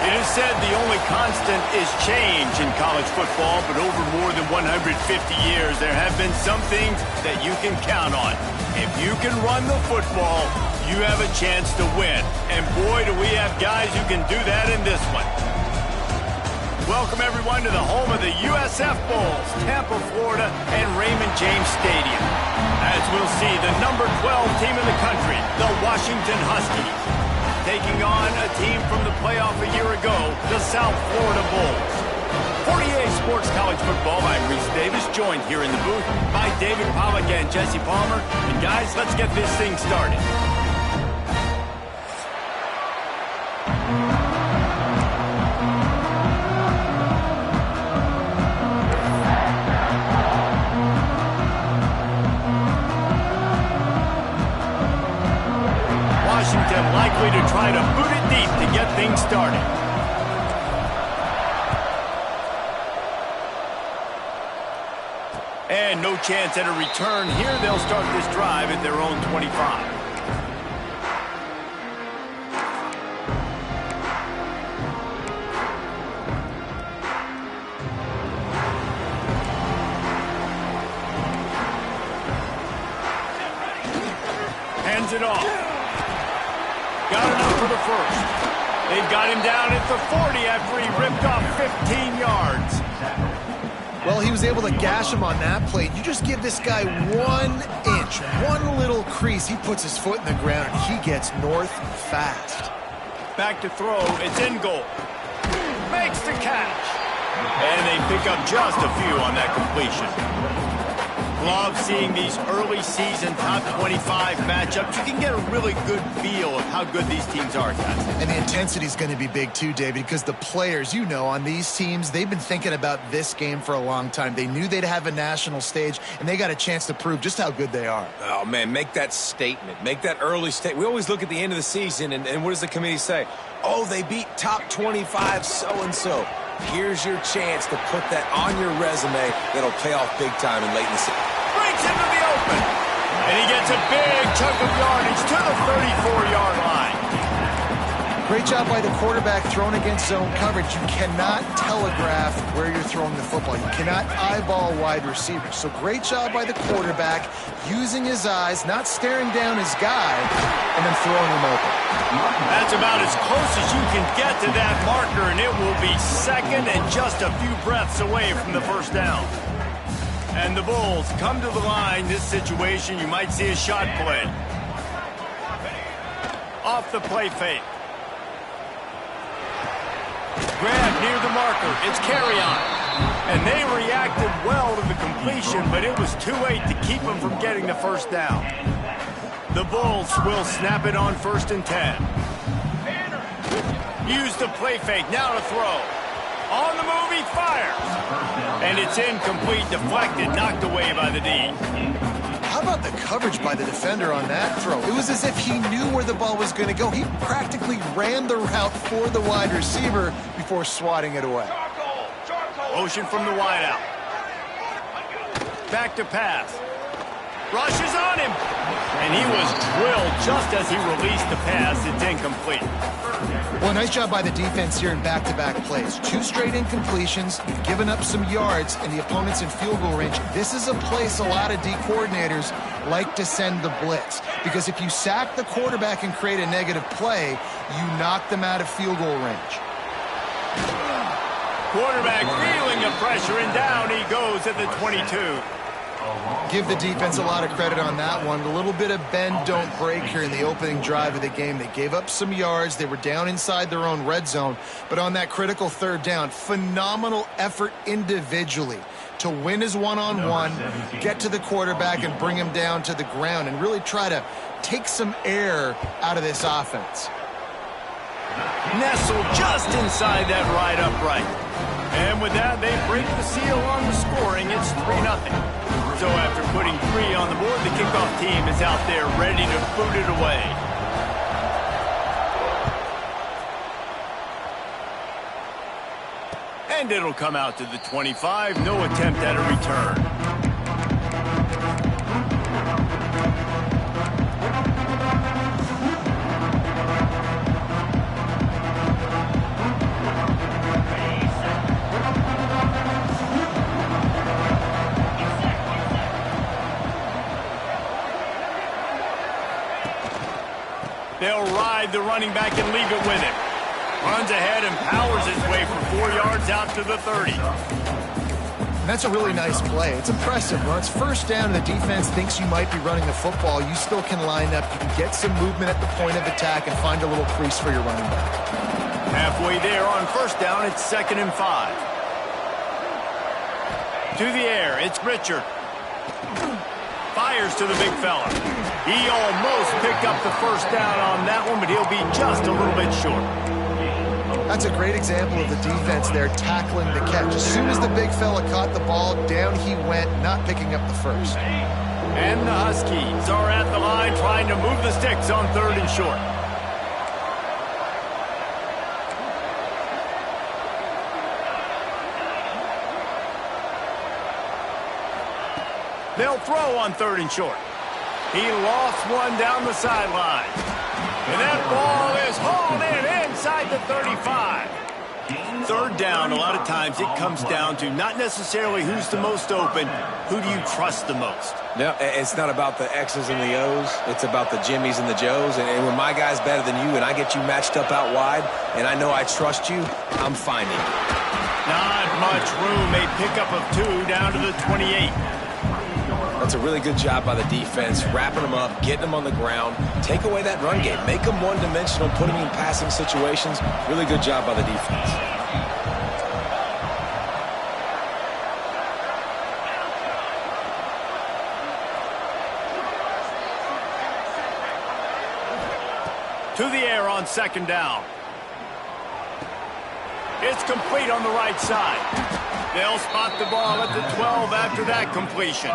It is said the only constant is change in college football, but over more than 150 years, there have been some things that you can count on. If you can run the football, you have a chance to win. And boy, do we have guys who can do that in this one. Welcome, everyone, to the home of the USF Bulls, Tampa, Florida, and Raymond James Stadium. As we'll see, the number 12 team in the country, the Washington Huskies, taking on a team from the playoff a year ago, the South Florida Bulls. 48 Sports College Football, I'm Reese Davis, joined here in the booth by David Pollack and Jesse Palmer. And guys, let's get this thing started. Washington likely to try to boot it deep to get things started. And no chance at a return here. They'll start this drive at their own 25. Hands it off. Got enough for the first. They've got him down at the 40 after he ripped off 15 yards. Well, he was able to gash him on that play. You just give this guy 1 inch, one little crease. He puts his foot in the ground, and he gets north fast. Back to throw. It's in goal. Makes the catch. And they pick up just a few on that completion. Love seeing these early season top 25 matchups. You can get a really good feel of how good these teams are, guys. And the intensity is going to be big too, David, because the players, you know, on these teams, they've been thinking about this game for a long time. They knew they'd have a national stage, and they got a chance to prove just how good they are. Oh, man, make that statement. Make that early statement. We always look at the end of the season, and what does the committee say? Oh, they beat top 25 so-and-so. Here's your chance to put that on your resume that'll pay off big time in late in the season. Breaks into the open. And he gets a big chunk of yardage to the 34-yard line. Great job by the quarterback throwing against zone coverage. You cannot telegraph where you're throwing the football. You cannot eyeball wide receivers. So great job by the quarterback using his eyes, not staring down his guy, and then throwing him open. That's about as close as you can get to that marker, and it will be second and just a few breaths away from the first down. And the Bulls come to the line. This situation, you might see a shot play. Off the play fake. Grab near the marker. It's carry on. And they reacted well to the completion, but it was too late to keep them from getting the first down. The Bulls will snap it on 1st and 10. Use the play fake. Now to throw. On the move, he fires. And it's incomplete, deflected, knocked away by the D. How about the coverage by the defender on that throw? It was as if he knew where the ball was going to go. He practically ran the route for the wide receiver before swatting it away. Motion from the wideout. Back to pass. Rushes on him. And he was drilled just as he released the pass. It's incomplete. Well, nice job by the defense here in back-to-back plays. 2 straight incompletions, you've given up some yards, and the opponent's in field goal range. This is a place a lot of D coordinators like to send the blitz, because if you sack the quarterback and create a negative play, you knock them out of field goal range. Quarterback feeling the pressure, and down he goes at the 22. Give the defense a lot of credit on that one. A little bit of bend, don't break here in the opening drive of the game. They gave up some yards. They were down inside their own red zone. But on that critical 3rd down, phenomenal effort individually to win his one-on-one, get to the quarterback and bring him down to the ground and really try to take some air out of this offense. Nestled just inside that right upright. And with that, they break the seal on the scoring. It's 3-0. So after putting 3 on the board, the kickoff team is out there ready to boot it away. And it'll come out to the 25. No attempt at a return. inside the running back and leave it with him. Runs ahead and powers his way for 4 yards out to the 30. And that's a really nice play. It's impressive. When it's first down and the defense thinks you might be running the football, you still can line up. You can get some movement at the point of attack and find a little crease for your running back. Halfway there on first down, it's 2nd and 5. To the air, it's Richard. Fires to the big fella. He almost picked up the first down on that one, but he'll be just a little bit short. That's a great example of the defense there tackling the catch. As soon as the big fella caught the ball, down he went, not picking up the first. And the Huskies are at the line trying to move the sticks on 3rd and short. They'll throw on 3rd and short. He lost one down the sideline. And that ball is hauled in inside the 35. 3rd down, a lot of times it comes down to not necessarily who's the most open, who do you trust the most? No, it's not about the X's and the O's. It's about the Jimmys and the Joes. And when my guy's better than you and I get you matched up out wide and I know I trust you, I'm finding you. Not much room. A pickup of 2 down to the 28. That's a really good job by the defense, wrapping them up, getting them on the ground. Take away that run game. Make them one-dimensional, put them in passing situations. Really good job by the defense. To the air on 2nd down. It's complete on the right side. They'll spot the ball at the 12 after that completion.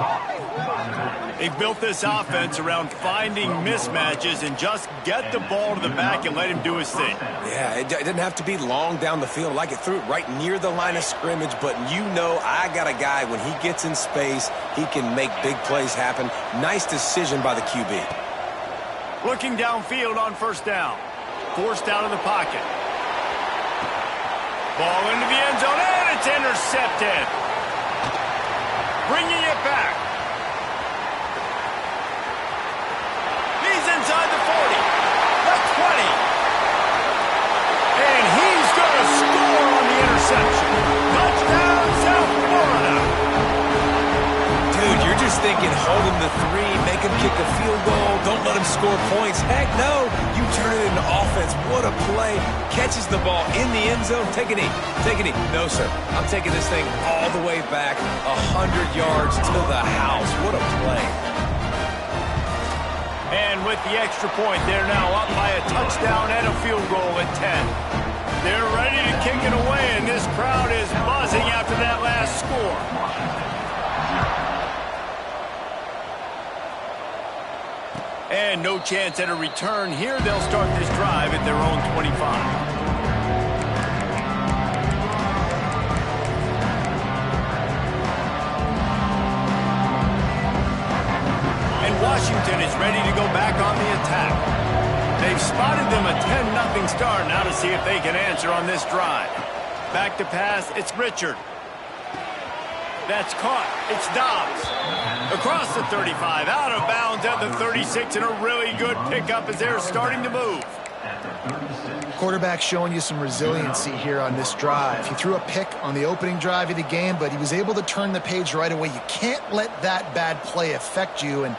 They've built this offense around finding mismatches and just get the ball to the back and let him do his thing. Yeah, it didn't have to be long down the field. Like it threw it right near the line of scrimmage, but you know I got a guy, when he gets in space, he can make big plays happen. Nice decision by the QB. Looking downfield on 1st down. Forced out of the pocket. Ball into the end zone, and it's intercepted. Bringing it back. He's inside the 40, the 20. And he's going to score on the interception. Touchdown, South Florida. Dude, you're just thinking, hold him to 3, make him kick a field goal, don't let him score points. Heck no, you turn it into offense. What a play. Catches the ball in the end zone. Take a knee. Take a knee. No, sir. I'm taking this thing all the way back 100 yards to the house. What a play. And with the extra point, they're now up by a touchdown and a field goal at 10. They're ready to kick it away, and this crowd is buzzing after that last score. And no chance at a return here. They'll start this drive at their own 25. And Washington is ready to go back on the attack. They've spotted them a 10-0 start. Now to see if they can answer on this drive. Back to pass, it's Richard. That's caught. It's Dobbs. Across the 35, out of bounds at the 36, and a really good pickup as they're starting to move. Quarterback showing you some resiliency here on this drive. He threw a pick on the opening drive of the game, but he was able to turn the page right away. You can't let that bad play affect you, and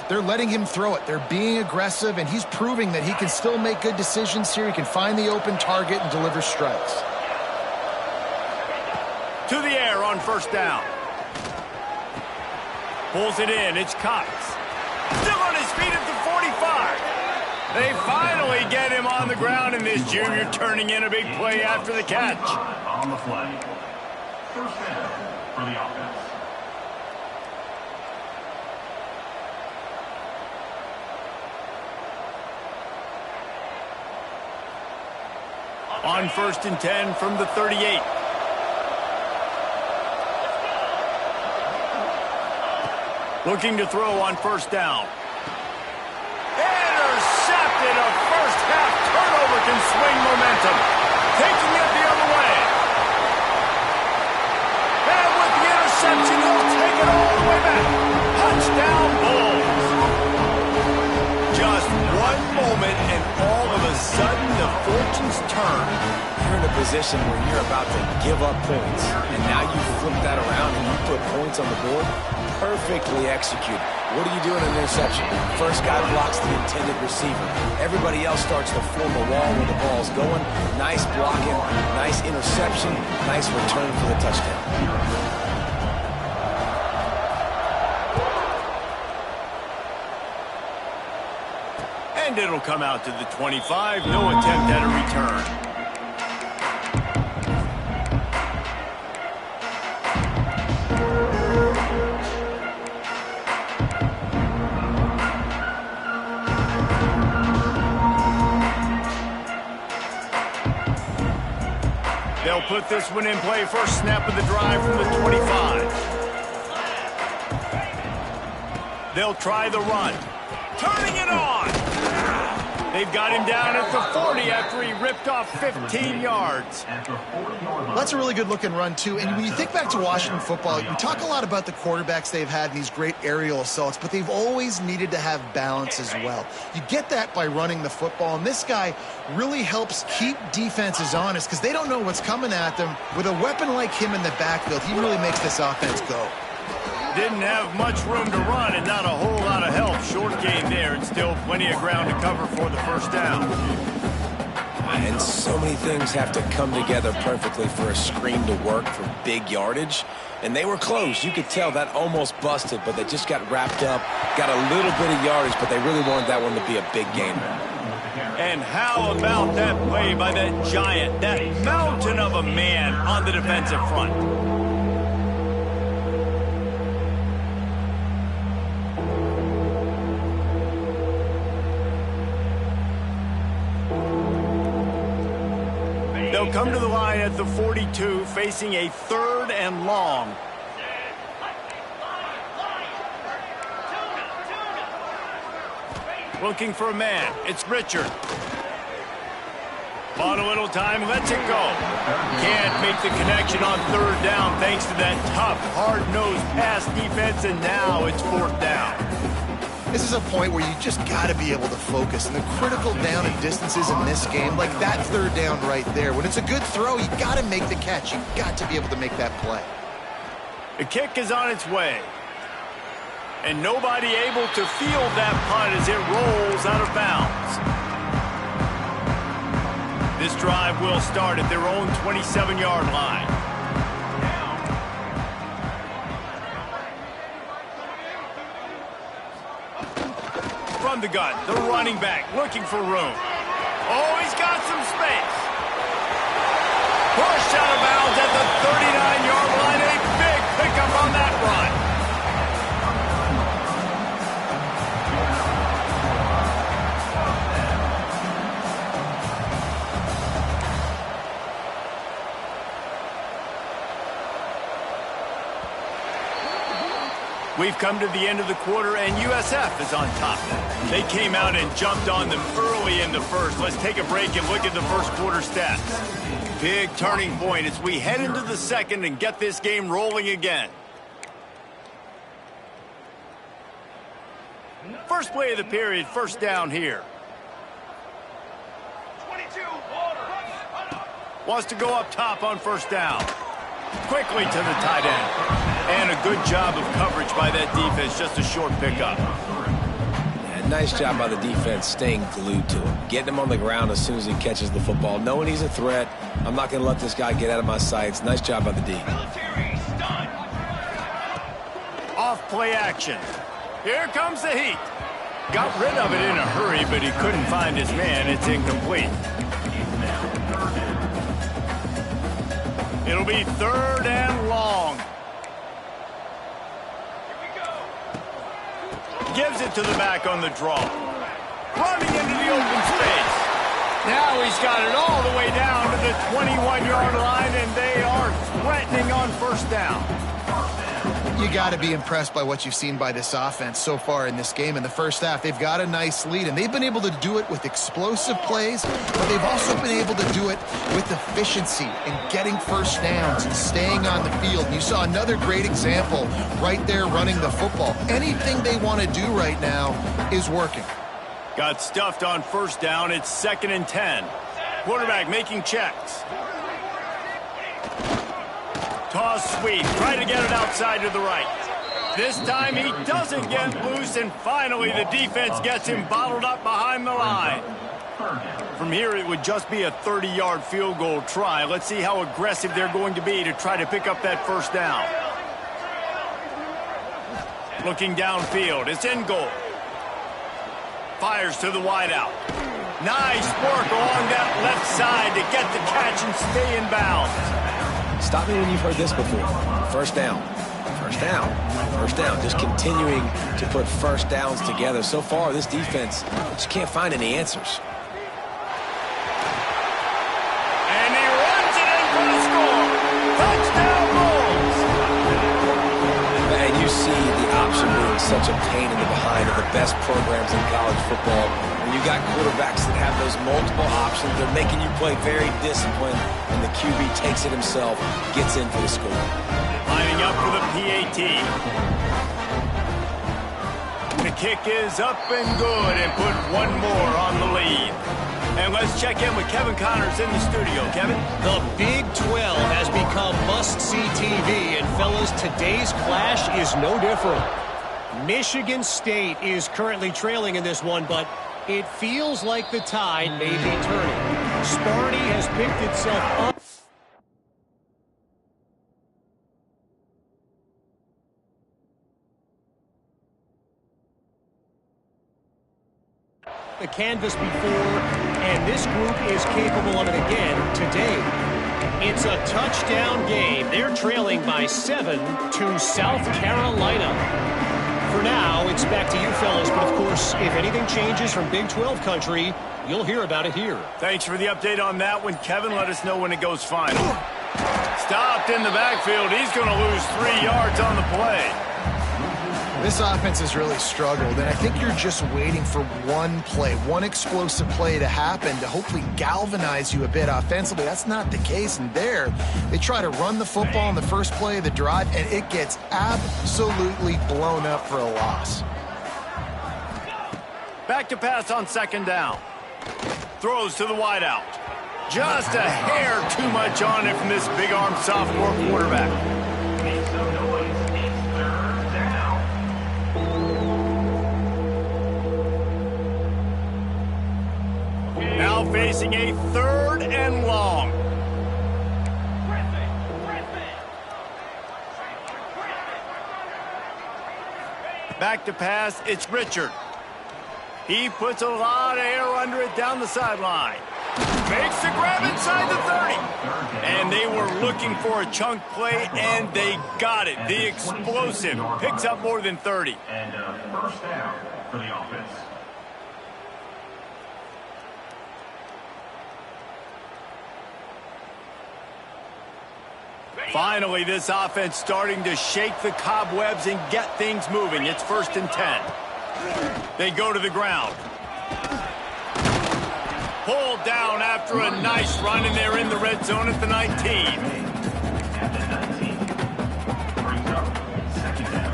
they're letting him throw it. They're being aggressive, and he's proving that he can still make good decisions here. He can find the open target and deliver strikes. To the air on 1st down. Pulls it in. It's Cox. Still on his feet at the 45. They finally get him on the ground, and this junior turning in a big play after the catch. On the flag. 1st down for the offense. On 1st and 10 from the 38. Looking to throw on 1st down. Intercepted. A first-half turnover can swing momentum. Taking it the other way. And with the interception, he'll take it all the way back. Touchdown, Bulls. Just one moment, and all of a position where you're about to give up points, and now you flip that around and you put points on the board. Perfectly executed. What do you do in an interception? First guy blocks the intended receiver. Everybody else starts to form a wall when the ball's going. Nice blocking, nice interception, nice return for the touchdown. And it'll come out to the 25. No attempt at a return. They'll put this one in play. First snap of the drive from the 25. They'll try the run. Turning it on. They've got him down at the 40 after he ripped off 15 yards. That's a really good-looking run, too. And when you think back to Washington football, we talk a lot about the quarterbacks they've had in these great aerial assaults, but they've always needed to have balance as well. You get that by running the football, and this guy really helps keep defenses honest because they don't know what's coming at them. With a weapon like him in the backfield, he really makes this offense go. Didn't have much room to run and not a whole lot of help. Short gain there and still plenty of ground to cover for the first down. And so many things have to come together perfectly for a screen to work for big yardage. And they were close. You could tell that almost busted, but they just got wrapped up, got a little bit of yardage, but they really wanted that one to be a big gain. And how about that play by that giant, that mountain of a man on the defensive front? They'll come to the line at the 42, facing a 3rd and long. Looking for a man. It's Richard. Bought a little time, lets it go. Can't make the connection on 3rd down thanks to that tough, hard-nosed pass defense, and now it's 4th down. This is a point where you just got to be able to focus. And the critical down and distances in this game, like that 3rd down right there, when it's a good throw, you got to make the catch. You got to be able to make that play. The kick is on its way. And nobody able to field that punt as it rolls out of bounds. This drive will start at their own 27-yard line. From the gun, the running back looking for room. Oh, he's got some space. Pushed out of bounds at the 39-yard line. A big pickup on that run. We've come to the end of the quarter, and USF is on top. They came out and jumped on them early in the first. Let's take a break and look at the first quarter stats. Big turning point as we head into the second and get this game rolling again. First play of the period, first down here. 22. Wants to go up top on first down. Quickly to the tight end. And a good job of coverage by that defense, just a short pickup. Yeah, nice job by the defense staying glued to him. Getting him on the ground as soon as he catches the football. Knowing he's a threat, I'm not going to let this guy get out of my sights. Nice job by the D. Off play action. Here comes the heat. Got rid of it in a hurry, but he couldn't find his man. It's incomplete. It'll be 3rd and long. Gives it to the back on the draw. Running into the open space. Now he's got it all the way down to the 21-yard line, and they are threatening on first down. You got to be impressed by what you've seen by this offense so far in this game. In the first half, they've got a nice lead, and they've been able to do it with explosive plays, but they've also been able to do it with efficiency and getting first downs and staying on the field. And you saw another great example right there running the football. Anything they want to do right now is working. Got stuffed on first down. It's 2nd and 10. Quarterback making checks. Toss sweep. Try to get it outside to the right. This time he doesn't get loose, and finally the defense gets him bottled up behind the line. From here, it would just be a 30-yard field goal try. Let's see how aggressive they're going to be to try to pick up that first down. Looking downfield. It's in goal. Fires to the wideout. Nice work along that left side to get the catch and stay in bounds. Stop me when you've heard this before. First down. First down. First down. Just continuing to put first downs together. So far, this defense just can't find any answers. And he runs it in for the score. Touchdown Bulls. And you see the option being such a pain in the behind of the best programs in college football. When you got quarterbacks that have those multiple options, they're making you play very disciplined, and the QB takes it himself, gets in for the score. Lining up for the PAT. The kick is up and good, and put one more on the lead. And let's check in with Kevin Connors in the studio. Kevin? The Big 12 has become must-see TV, and fellas, today's clash is no different. Michigan State is currently trailing in this one, but it feels like the tide may be turning. Sparty has picked itself up. The canvas before, and this group is capable of it again today. It's a touchdown game. They're trailing by 7 to South Carolina. For now, it's back to you fellas, but of course, if anything changes from Big 12 country, you'll hear about it here. Thanks for the update on that one, Kevin. Let us know when it goes final. Stopped in the backfield. He's going to lose 3 yards on the play. This offense has really struggled, and I think you're just waiting for one play, one explosive play to happen to hopefully galvanize you a bit offensively. That's not the case, and there, they try to run the football in the first play of the drive, and it gets absolutely blown up for a loss. Back to pass on second down. Throws to the wideout. Just a hair too much on it from this big-armed sophomore quarterback. Now facing a 3rd and long. Back to pass, it's Richard. He puts a lot of air under it down the sideline. Makes the grab inside the 30. And they were looking for a chunk play, and they got it. The explosive picks up more than 30. And first down for the offense. Finally, this offense starting to shake the cobwebs and get things moving. It's 1st and 10. They go to the ground. Pulled down after a nice run, and they're in the red zone at the 19. At the 19. Brings up second down.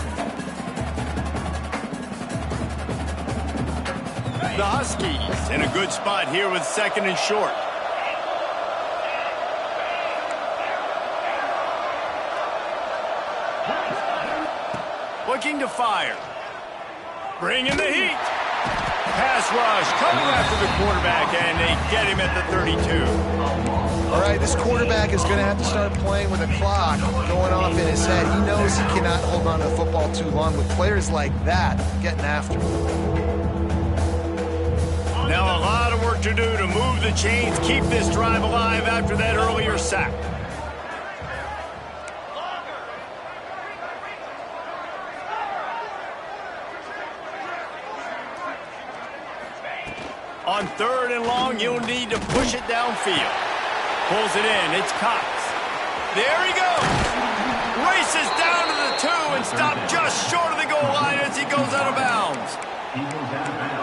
The Huskies in a good spot here with 2nd and short. Looking to fire. Bringing the heat. Pass rush coming after the quarterback, and they get him at the 32. All right, this quarterback is going to have to start playing with a clock going off in his head. He knows he cannot hold on to the football too long with players like that getting after him. Now a lot of work to do to move the chains, keep this drive alive after that earlier sack. On 3rd and long, you'll need to push it downfield. Pulls it in. It's Cox. There he goes. Races down to the 2 and stopped just short of the goal line as he goes out of bounds.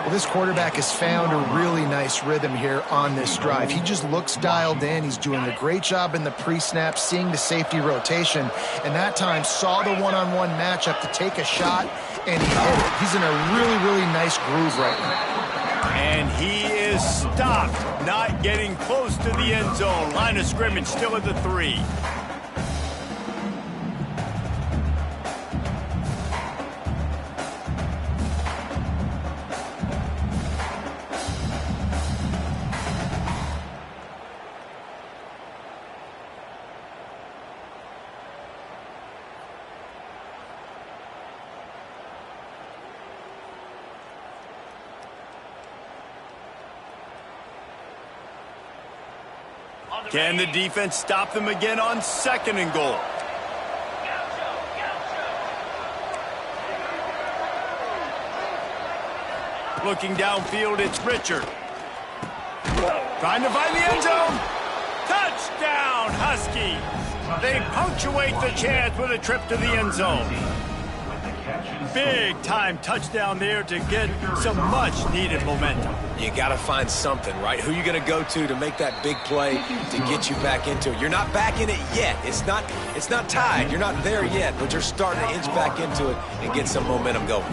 Well, this quarterback has found a really nice rhythm here on this drive. He just looks dialed in. He's doing a great job in the pre-snap, seeing the safety rotation, and that time saw the one-on-one matchup to take a shot, and he hit it. He's in a really, really nice groove right now. And he is stopped, not getting close to the end zone. Line of scrimmage still at the 3. Can the defense stop them again on 2nd and goal? Looking downfield, it's Richard. Trying to find the end zone. Touchdown, Huskies. They punctuate the chance with a trip to the end zone. Big time touchdown there to get some much needed momentum. You got to find something, right? Who you going to go to make that big play to get you back into it? You're not back in it yet. It's not tied. You're not there yet, but you're starting to inch back into it and get some momentum going.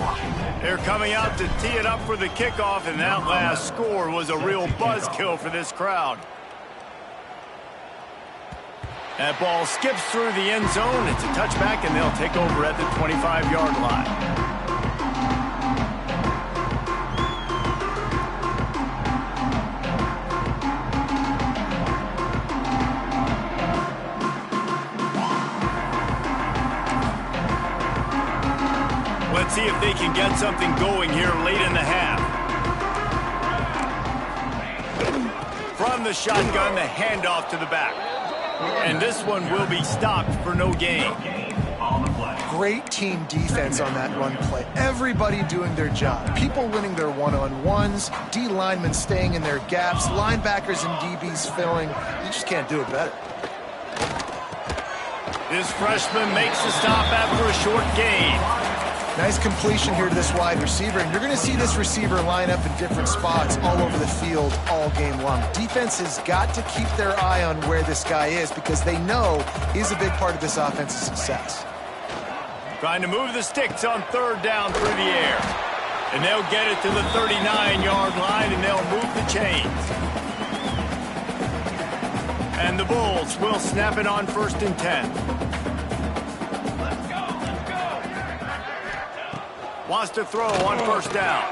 They're coming out to tee it up for the kickoff, and that last score was a real buzzkill for this crowd. That ball skips through the end zone. It's a touchback, and they'll take over at the 25-yard line. Let's see if they can get something going here late in the half. From the shotgun, the handoff to the back. And this one will be stopped for no gain. Great team defense on that run play. Everybody doing their job. People winning their one-on-ones, D linemen staying in their gaps, linebackers and DBs filling. You just can't do it better. This freshman makes the stop after a short gain. Nice completion here to this wide receiver, and you're going to see this receiver line up in different spots all over the field all game long. Defense has got to keep their eye on where this guy is because they know he's a big part of this offense's success. Trying to move the sticks on 3rd down through the air. And they'll get it to the 39-yard line, and they'll move the chains. And the Bulls will snap it on 1st and 10. Wants to throw on 1st down.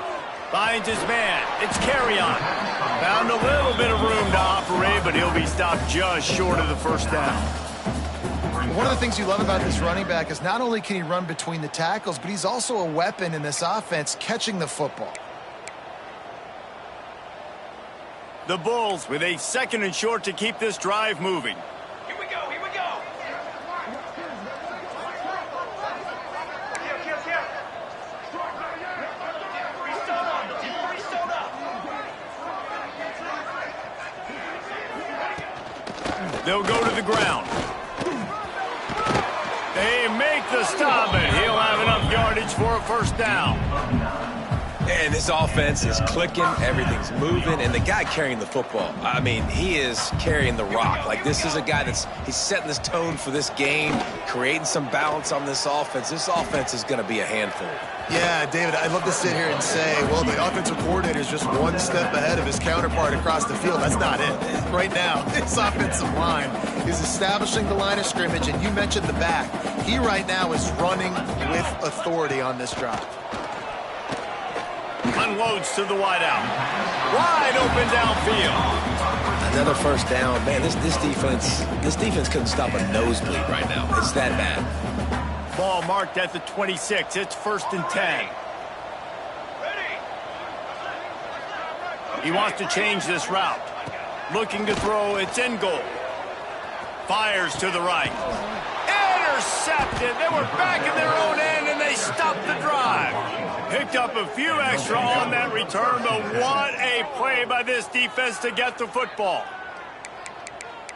Finds his man. It's Carry-On. Found a little bit of room to operate, but he'll be stopped just short of the 1st down. One of the things you love about this running back is not only can he run between the tackles, but he's also a weapon in this offense catching the football. The Bulls with a 2nd and short to keep this drive moving. Here we go, here we go. They'll go to the ground. They make the stop, and he'll have enough yardage for a 1st down. And this offense is clicking, everything's moving, and the guy carrying the football, I mean, he is carrying the rock. Like, this is a guy he's setting this tone for this game, creating some balance on this offense. This offense is going to be a handful. Yeah, David, I'd love to sit here and say, well, the offensive coordinator is just one step ahead of his counterpart across the field. That's not it. Right now, this offensive line is establishing the line of scrimmage, and you mentioned the back. He right now is running with authority on this drive. Unloads to the wideout. Wide open downfield. Another 1st down. Man, this defense couldn't stop a nosebleed right now. It's that bad. Ball marked at the 26. It's 1st and 10. He wants to change this route. Looking to throw. It's in goal. Fires to the right. Intercepted. They were back in their own end, and they stopped the drive. Picked up a few extra on that return, but what a play by this defense to get the football.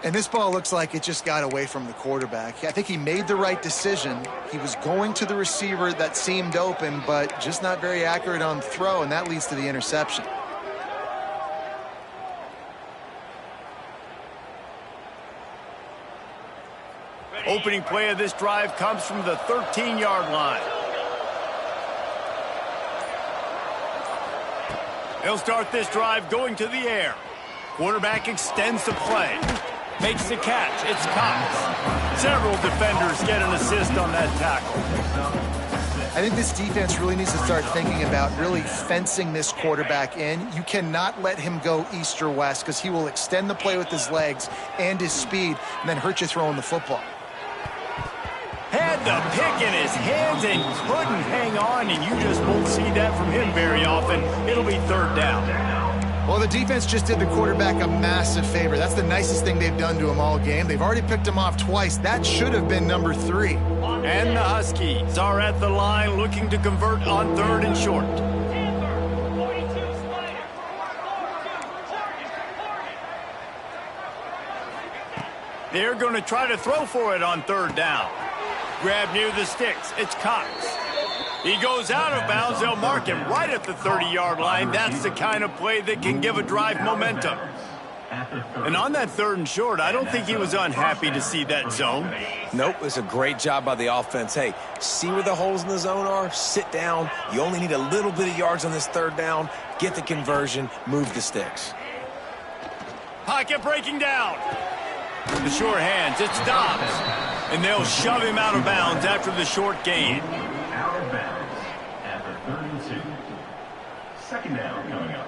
And this ball looks like it just got away from the quarterback. I think he made the right decision. He was going to the receiver that seemed open, but just not very accurate on the throw, and that leads to the interception. Opening play of this drive comes from the 13-yard line. They'll start this drive going to the air. Quarterback extends the play. Makes the catch. It's Cox. Several defenders get an assist on that tackle. I think this defense really needs to start thinking about really fencing this quarterback in. You cannot let him go east or west because he will extend the play with his legs and his speed and then hurt you throwing the football. Had the pick in his hands and couldn't hang on, and you just won't see that from him very often. It'll be 3rd down. Well, the defense just did the quarterback a massive favor. That's the nicest thing they've done to him all game. They've already picked him off twice. That should have been number 3. And the Huskies are at the line looking to convert on 3rd and short. They're going to try to throw for it on 3rd down. Grab near the sticks. It's Cox. He goes out of bounds. They'll mark him right at the 30-yard line. That's the kind of play that can give a drive momentum. And on that 3rd and short, I don't think he was unhappy to see that zone. Nope, it's a great job by the offense. Hey, see where the holes in the zone are? Sit down. You only need a little bit of yards on this 3rd down. Get the conversion. Move the sticks. Pocket breaking down. The short hands. It's Dobbs. And they'll shove him out of bounds after the short gain. Out of bounds at the 32. 2nd down coming up.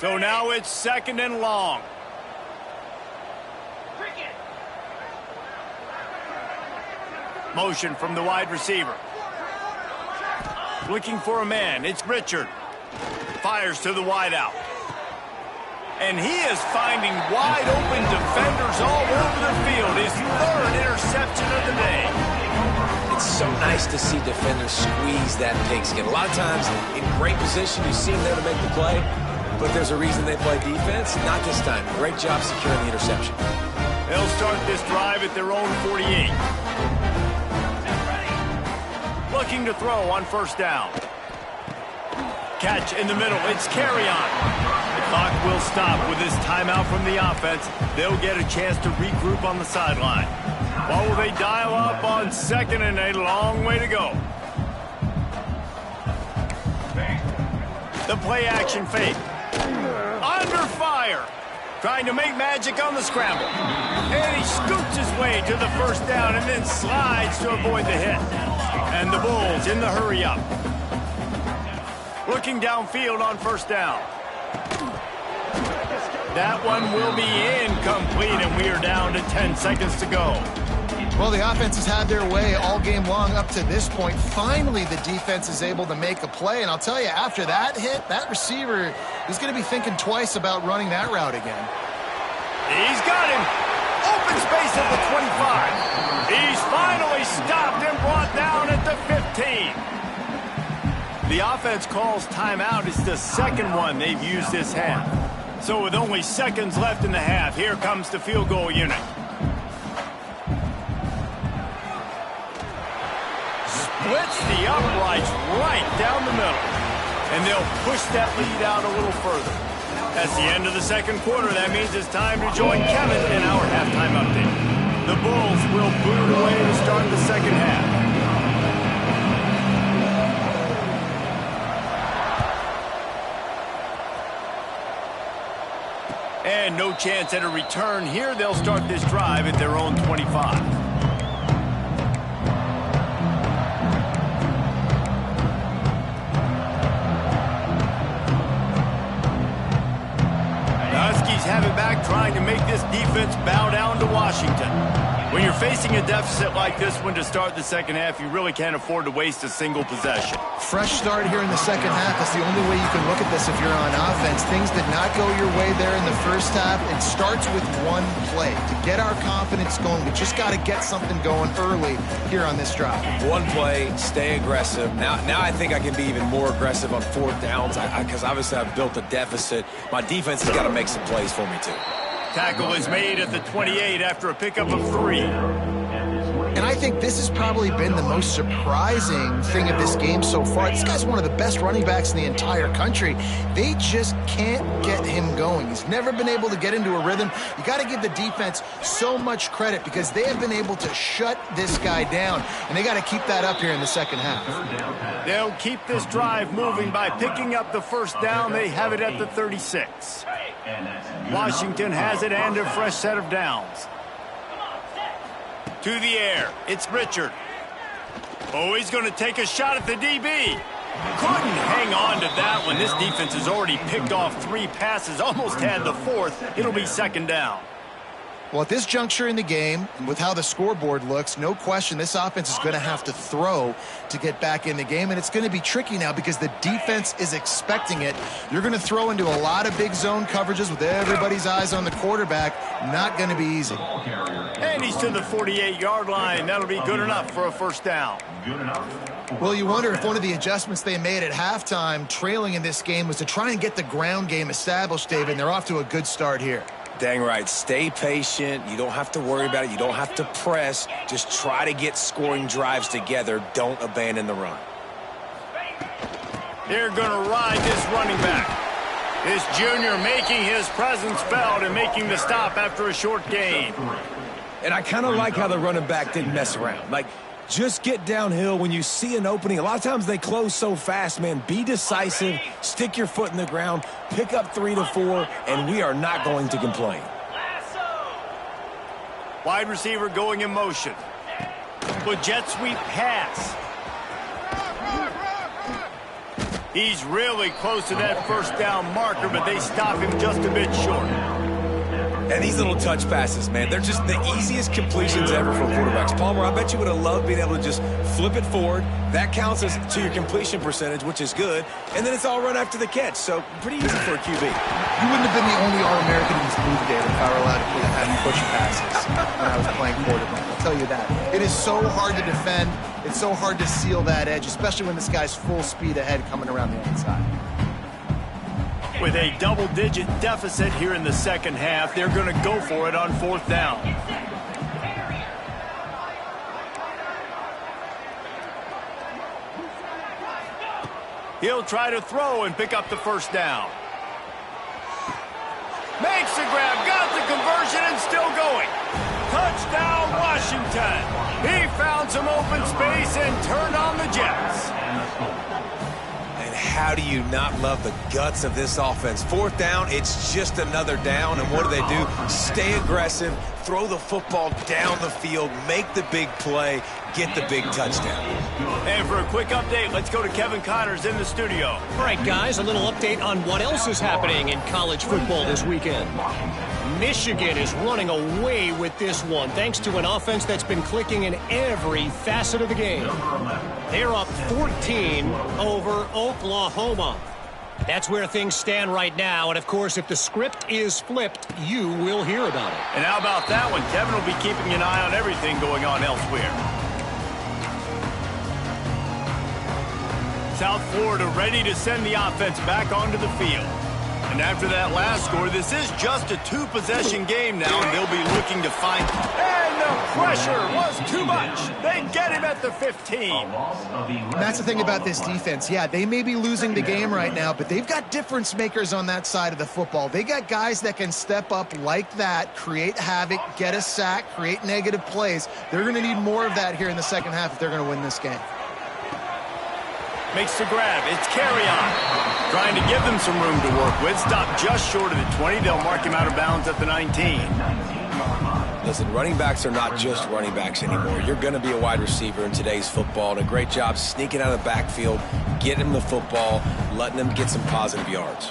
So now it's 2nd and long. Motion from the wide receiver. Looking for a man. It's Richard. Fires to the wideout. And he is finding wide open defenders all over the field. His 3rd interception of the day. It's so nice to see defenders squeeze that pigskin. A lot of times in great position, you see them there to make the play, but there's a reason they play defense. Not this time. Great job securing the interception. They'll start this drive at their own 48. Looking to throw on 1st down. Catch in the middle. It's Carry-on. The clock will stop with this timeout from the offense. They'll get a chance to regroup on the sideline. What will they dial up on 2nd and a long way to go? The play action fake. Under fire. Trying to make magic on the scramble. And he scoots his way to the 1st down and then slides to avoid the hit. And the Bulls in the hurry up. Looking downfield on 1st down. That one will be incomplete, and we are down to 10 seconds to go. Well, the offense has had their way all game long up to this point. Finally, the defense is able to make a play, and I'll tell you, after that hit, that receiver is going to be thinking twice about running that route again. He's got him. Open space at the 25. He's finally stopped and brought down at the 15. The offense calls timeout. It's the 2nd one they've used this half. So with only seconds left in the half, here comes the field goal unit. Splits the uprights right down the middle. And they'll push that lead out a little further. That's the end of the 2nd quarter. That means it's time to join Kevin in our halftime update. The Bulls will boot away to start the 2nd half. And no chance at a return here. They'll start this drive at their own 25. The Huskies have it back, trying to make this defense bow down to Washington. When you're facing a deficit like this one to start the 2nd half, you really can't afford to waste a single possession. Fresh start here in the 2nd half. That's the only way you can look at this if you're on offense. Things did not go your way there in the 1st half. It starts with one play. To get our confidence going, we just got to get something going early here on this drive. One play, stay aggressive. Now I think I can be even more aggressive on 4th downs because obviously I've built a deficit. My defense has got to make some plays for me too. Tackle is made at the 28 after a pickup of 3. And I think this has probably been the most surprising thing of this game so far. This guy's one of the best running backs in the entire country. They just can't get him going. He's never been able to get into a rhythm. You got to give the defense so much credit because they have been able to shut this guy down, and they got to keep that up here in the 2nd half. They'll keep this drive moving by picking up the 1st down. They have it at the 36. Washington has it and a fresh set of downs. To the air. It's Richard. Oh, he's going to take a shot at the DB. Couldn't hang on to that one. This defense has already picked off 3 passes, almost had the 4th. It'll be 2nd down. Well, at this juncture in the game, and with how the scoreboard looks, no question this offense is going to have to throw to get back in the game, and it's going to be tricky now because the defense is expecting it. You're going to throw into a lot of big zone coverages with everybody's eyes on the quarterback. Not going to be easy. And he's to the 48-yard line. That'll be good enough for a first down. Well, you wonder if one of the adjustments they made at halftime, trailing in this game, was to try and get the ground game established, David, and they're off to a good start here. Dang right. Stay patient. You don't have to worry about it. You don't have to press. Just try to get scoring drives together. Don't abandon the run. They're going to ride this running back. This junior making his presence felt and making the stop after a short gain. And I kind of like how the running back didn't mess around. Like, just get downhill when you see an opening. A lot of times they close so fast, man. Be decisive, stick your foot in the ground, pick up 3 to 4, and we are not going to complain. Wide receiver going in motion. With jet sweep pass. He's really close to that first down marker, but they stop him just a bit short. And these little touch passes, man, they're just the easiest completions ever for quarterbacks. Palmer, I bet you would have loved being able to just flip it forward. That counts as to your completion percentage, which is good. And then it's all run after the catch, so pretty easy for a QB. You wouldn't have been the only All-American in this league, David, if I were allowed to have push passes when I was playing quarterback. I'll tell you that. It is so hard to defend. It's so hard to seal that edge, especially when this guy's full speed ahead coming around the inside. With a double-digit deficit here in the second half, they're going to go for it on fourth down. He'll try to throw and pick up the first down. Makes the grab, got the conversion, and still going. Touchdown, Washington. He found some open space and turned on the Jets. How do you not love the guts of this offense? Fourth down, it's just another down, and what do? Stay aggressive, throw the football down the field, make the big play, get the big touchdown. And for a quick update, let's go to Kevin Connors in the studio. All right, guys, a little update on what else is happening in college football this weekend. Michigan is running away with this one, thanks to an offense that's been clicking in every facet of the game. They're up 14 over Oklahoma. That's where things stand right now, and of course, if the script is flipped, you will hear about it. And how about that one? Kevin will be keeping an eye on everything going on elsewhere. South Florida ready to send the offense back onto the field. And after that last score, this is just a two-possession game now, and they'll be looking to find... And the pressure was too much. They get him at the 15. That's the thing about this defense. Yeah, they may be losing the game right now, but they've got difference makers on that side of the football. They got guys that can step up like that, create havoc, get a sack, create negative plays. They're going to need more of that here in the second half if they're going to win this game. Makes the grab. It's carry on. Trying to give them some room to work with. Stop just short of the 20. They'll mark him out of bounds at the 19. Listen, running backs are not just running backs anymore. You're going to be a wide receiver in today's football, and a great job sneaking out of the backfield, getting them the football, letting them get some positive yards.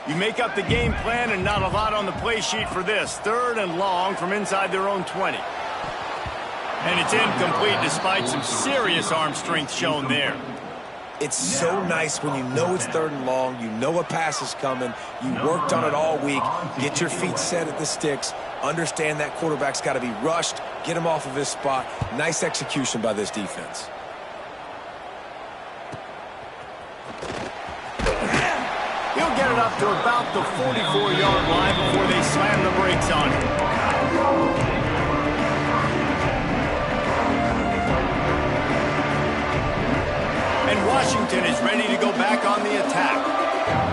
You make up the game plan, and not a lot on the play sheet for this. Third and long from inside their own 20. And it's incomplete despite some serious arm strength shown there. It's so nice when you know it's third and long, you know a pass is coming, you worked on it all week, get your feet set at the sticks, understand that quarterback's got to be rushed, get him off of his spot. Nice execution by this defense. He'll get it up to about the 44-yard line before they slam the brakes on him. And Washington is ready to go back on the attack.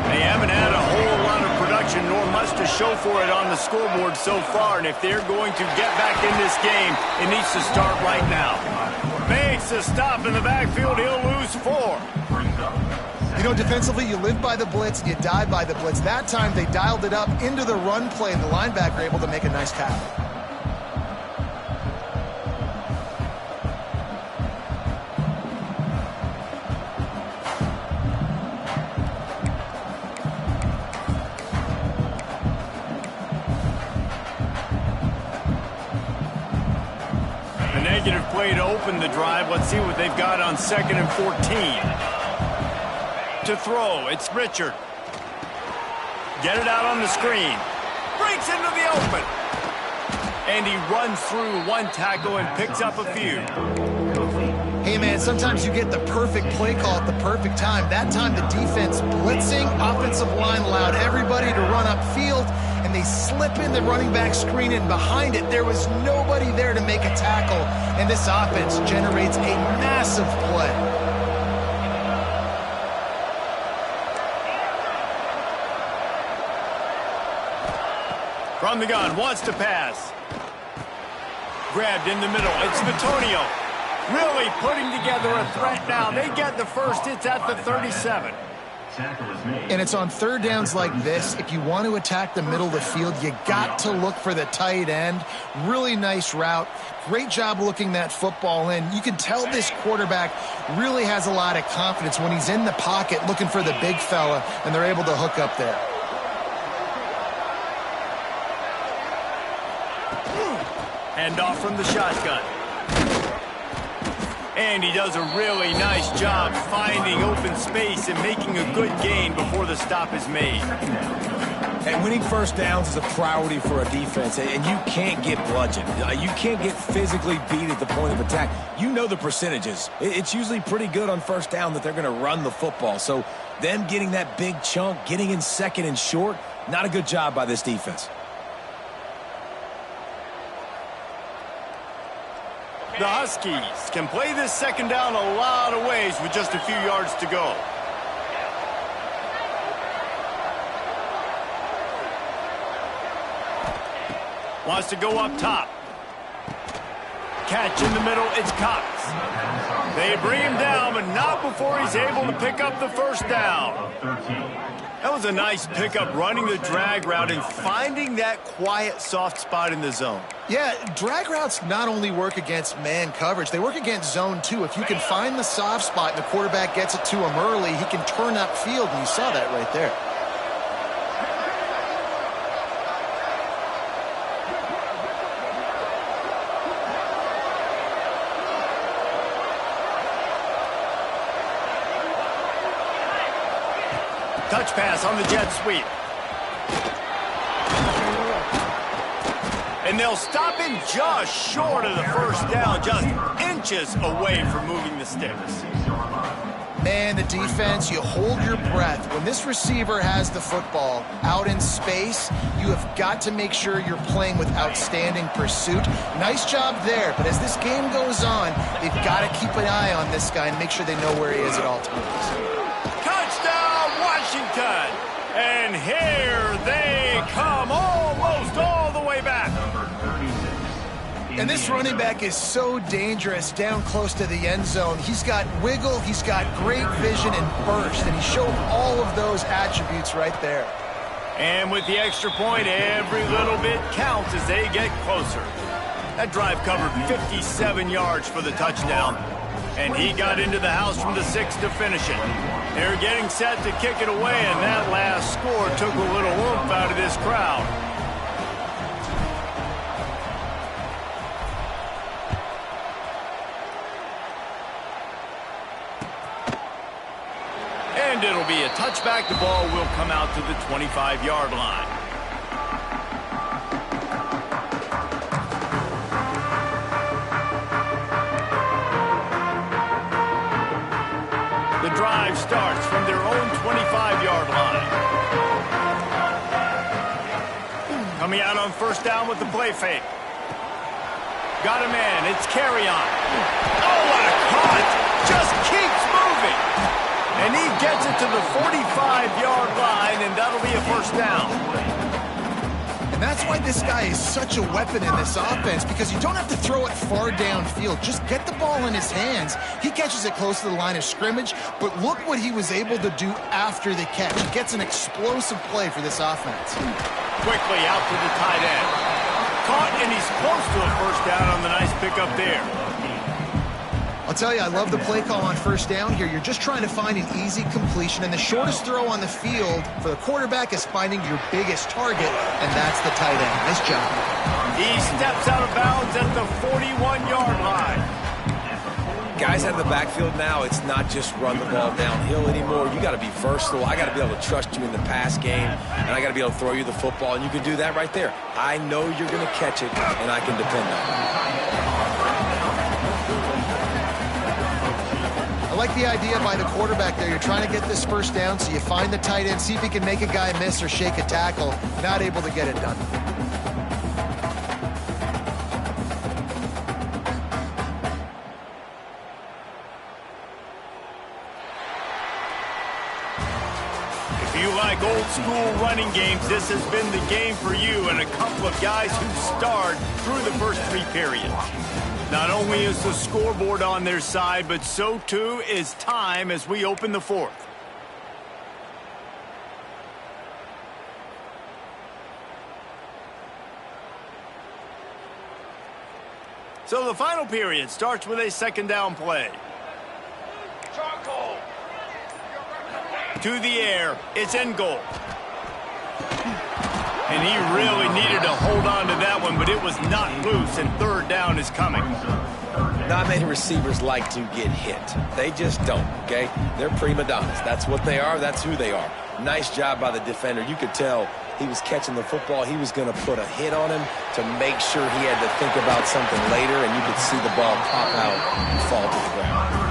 They haven't had a whole lot of production nor much to show for it on the scoreboard so far, and if they're going to get back in this game, it needs to start right now. Makes a stop in the backfield. He'll lose 4. You know, defensively, you live by the blitz, you die by the blitz. That time, they dialed it up into the run play, and the linebacker able to make a nice tackle. negative play to open the drive. Let's see what they've got on 2nd and 14. To throw, it's Richard. Get it out on the screen. Breaks into the open. And he runs through one tackle and picks up a few. Hey, man, sometimes you get the perfect play call at the perfect time. That time the defense blitzing, offensive line allowed everybody to run upfield, and they slip in the running back screen, and behind it there was nobody there to make a tackle, and this offense generates a massive play. From the gun, wants to pass. Grabbed in the middle, it's Vitonio. Really putting together a threat now. They get the first, it's at the 37. And it's on third downs like this. If you want to attack the middle of the field, you got to look for the tight end. Really nice route. Great job looking that football in. You can tell this quarterback really has a lot of confidence when he's in the pocket looking for the big fella, and they're able to hook up there. Hand off from the shotgun. And he does a really nice job finding open space and making a good gain before the stop is made. And winning first downs is a priority for a defense, and you can't get bludgeoned. You can't get physically beat at the point of attack. You know the percentages. It's usually pretty good on first down that they're going to run the football. So them getting that big chunk, getting in second and short, not a good job by this defense. The Huskies can play this second down a lot of ways with just a few yards to go. Wants to go up top. Catch in the middle, it's Cox. They bring him down, but not before he's able to pick up the first down. That was a nice pickup, running the drag route and finding that quiet, soft spot in the zone. Yeah, drag routes not only work against man coverage, they work against zone too. If you can find the soft spot and the quarterback gets it to him early, he can turn upfield, and you saw that right there. Touch pass on the jet sweep. And they'll stop him just short of the first down, just inches away from moving the sticks. Man, the defense, you hold your breath. When this receiver has the football out in space, you have got to make sure you're playing with outstanding pursuit. Nice job there, but as this game goes on, they've got to keep an eye on this guy and make sure they know where he is at all times. Washington, and here they come, almost all the way back. And this running back is so dangerous down close to the end zone. He's got wiggle, he's got great vision and burst, and he showed all of those attributes right there. And with the extra point, every little bit counts as they get closer. That drive covered 57 yards for the touchdown, and he got into the house from the 6 to finish it. They're getting set to kick it away, and that last score took a little oomph out of this crowd. And it'll be a touchback. The ball will come out to the 25-yard line. The drive starts from their own 25-yard line. Coming out on first down with the play fake. Got a man. It's carry on. Oh, what a cut! Just keeps moving. And he gets it to the 45-yard line, and that'll be a first down. And that's why this guy is such a weapon in this offense, because you don't have to throw it far downfield. Just get the ball in his hands. He catches it close to the line of scrimmage, but look what he was able to do after the catch. He gets an explosive play for this offense. Quickly out to the tight end. Caught, and he's close to a first down on the nice pickup there. I'll tell you, I love the play call on first down here. You're just trying to find an easy completion, and the shortest throw on the field for the quarterback is finding your biggest target, and that's the tight end. Nice job. He steps out of bounds at the 41-yard line. Guys out of the backfield now, it's not just run the ball downhill anymore. You got to be versatile. I got to be able to trust you in the pass game, and I got to be able to throw you the football, and you can do that right there. I know you're going to catch it, and I can depend on it. I like the idea by the quarterback there. You're trying to get this first down, so you find the tight end, see if he can make a guy miss or shake a tackle. Not able to get it done. If you like old school running games, this has been the game for you and a couple of guys who starred through the first 3 periods. Not only is the scoreboard on their side, but so too is time as we open the 4th. So the final period starts with a 2nd down play. To the air, it's in goal. And he really needed to hold on to that one, but it was not loose, and 3rd down is coming. Not many receivers like to get hit. They just don't, okay? They're prima donnas. That's what they are. That's who they are. Nice job by the defender. You could tell he was catching the football. He was going to put a hit on him to make sure he had to think about something later, and you could see the ball pop out and fall to the ground.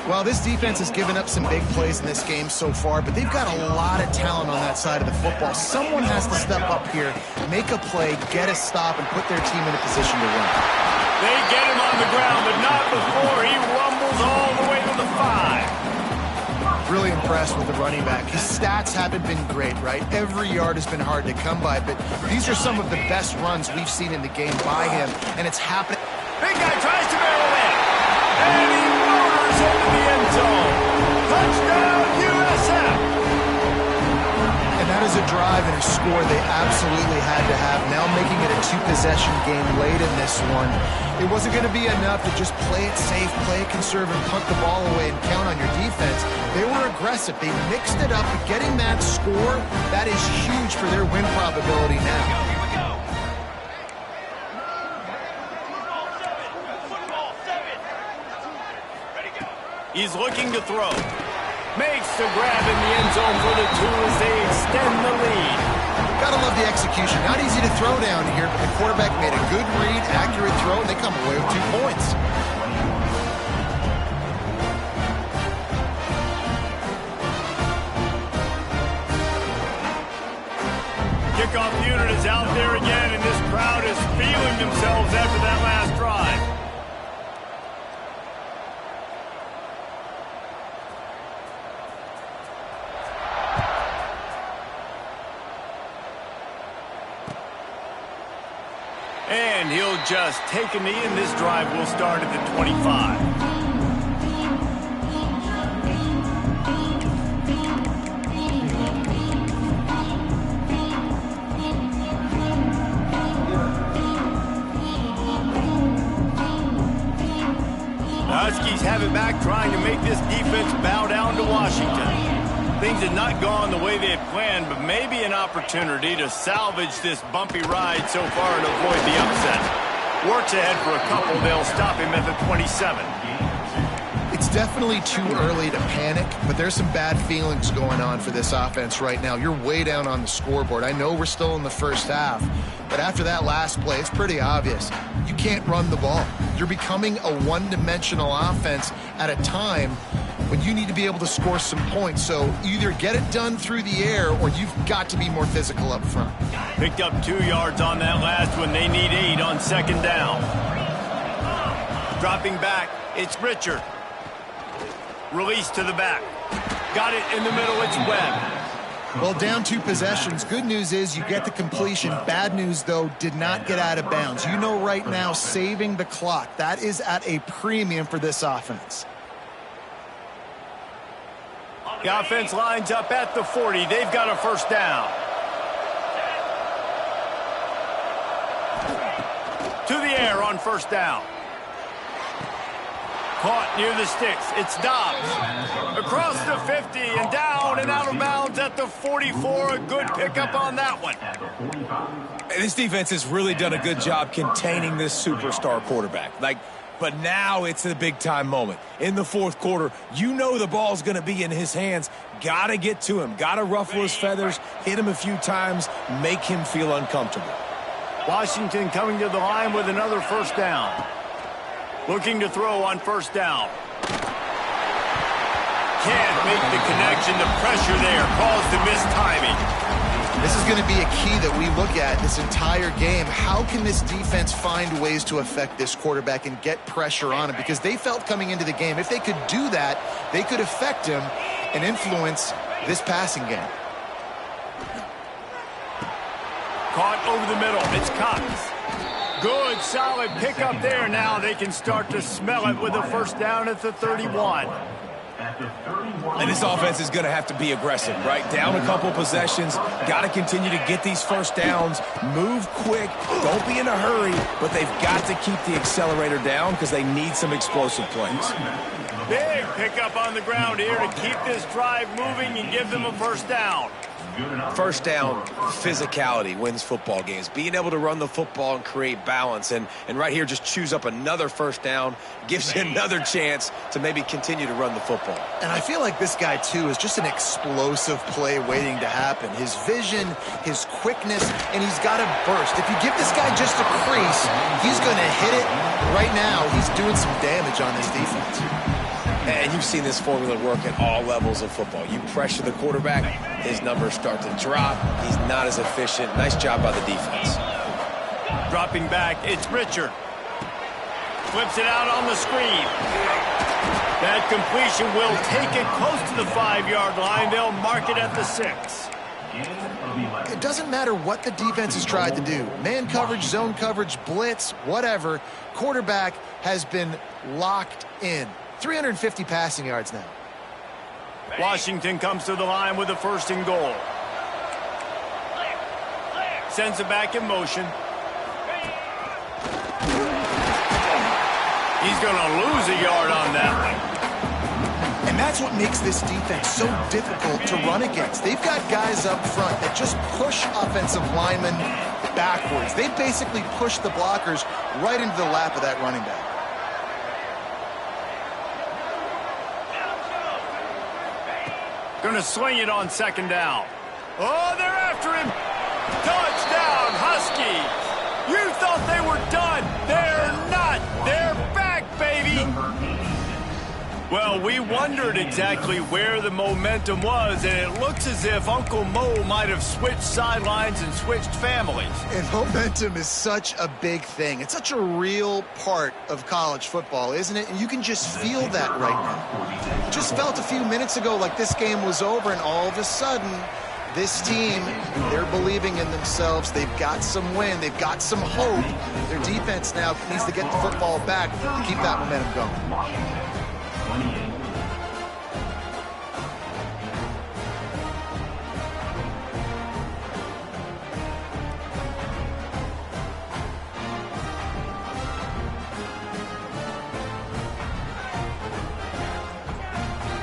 Well, this defense has given up some big plays in this game so far, but they've got a lot of talent on that side of the football. Someone has to step up here, make a play, get a stop, and put their team in a position to win. They get him on the ground, but not before he rumbles all the way to the 5. Really impressed with the running back. His stats haven't been great, right? Every yard has been hard to come by, but these are some of the best runs we've seen in the game by him, and it's happening. Big guy tries to barrel in, and he motors into the end zone. Touchdown, USF! And that is a drive and a score they absolutely had to have. Now making it a 2-possession game late in this one. It wasn't going to be enough to just play it safe, play it conservative, punt the ball away and count on your defense. They were aggressive. They mixed it up. But getting that score, that is huge for their win probability now. He's looking to throw. Makes the grab in the end zone for the 2 as they extend the lead. Gotta love the execution. Not easy to throw down here, but the quarterback made a good read, accurate throw, and they come away with 2 points. Kickoff unit is out there again, and this crowd is feeling themselves after that last drive. And he'll just take a knee, and this drive will start at the 25. The Huskies have it back, trying to make this defense bow down to Washington. Things had not gone the way they had planned, but maybe an opportunity to salvage this bumpy ride so far and avoid the upset. Works ahead for a couple. They'll stop him at the 27. It's definitely too early to panic, but there's some bad feelings going on for this offense right now. You're way down on the scoreboard. I know we're still in the first half, but after that last play, it's pretty obvious. You can't run the ball. You're becoming a one-dimensional offense at a time when you need to be able to score some points. So either get it done through the air or you've got to be more physical up front. Picked up 2 yards on that last one. They need 8 on 2nd down. Dropping back, it's Richard. Release to the back. Got it in the middle, it's Webb. Well, down 2 possessions. Good news is you get the completion. Bad news, though, did not get out of bounds. You know right now, saving the clock, that is at a premium for this offense. The offense lines up at the 40. They've got a 1st down. To the air on 1st down. Caught near the sticks. It's Dobbs. Across the 50 and down and out of bounds at the 44. A good pickup on that one. This defense has really done a good job containing this superstar quarterback. But now it's a big-time moment. In the fourth quarter, you know the ball's going to be in his hands. Got to get to him. Got to ruffle his feathers, hit him a few times, make him feel uncomfortable. Washington coming to the line with another first down. Looking to throw on first down. Can't make the connection. The pressure there caused the missed timing. This is going to be a key that we look at this entire game. How can this defense find ways to affect this quarterback and get pressure on him? Because they felt coming into the game, if they could do that, they could affect him and influence this passing game. Caught over the middle. It's Cox. Good, solid pickup there. Now they can start to smell it with a first down at the 31. And this offense is going to have to be aggressive, right? Down a couple possessions. Got to continue to get these first downs. Move quick. Don't be in a hurry. But they've got to keep the accelerator down because they need some explosive plays. Big pickup on the ground here to keep this drive moving and give them a first down. First down, physicality wins football games. Being able to run the football and create balance. And right here, just choose up another first down. Gives you another chance to maybe continue to run the football. And I feel like this guy, too, is just an explosive play waiting to happen. His vision, his quickness, and he's got a burst. If you give this guy just a crease, he's going to hit it. Right now, he's doing some damage on this defense. And you've seen this formula work at all levels of football. You pressure the quarterback, his numbers start to drop. He's not as efficient. Nice job by the defense. Dropping back, it's Richard. Flips it out on the screen. That completion will take it close to the 5-yard line. They'll mark it at the 6. It doesn't matter what the defense has tried to do. Man coverage, zone coverage, blitz, whatever. Quarterback has been locked in. 350 passing yards now. Washington comes to the line with a first and goal. Sends it back in motion. He's going to lose a yard on that one. And that's what makes this defense so difficult to run against. They've got guys up front that just push offensive linemen backwards. They basically push the blockers right into the lap of that running back. Going to swing it on second down. Oh, they're after him. Touchdown, Huskies. You thought they were done. They're not. They're back, baby. Well, we wondered exactly where the momentum was, and it looks as if Uncle Mo might have switched sidelines and switched families. And momentum is such a big thing. It's such a real part of college football, isn't it? And you can just feel that right now. Just felt a few minutes ago like this game was over, and all of a sudden, this team, they're believing in themselves. They've got some win. They've got some hope. Their defense now needs to get the football back to keep that momentum going.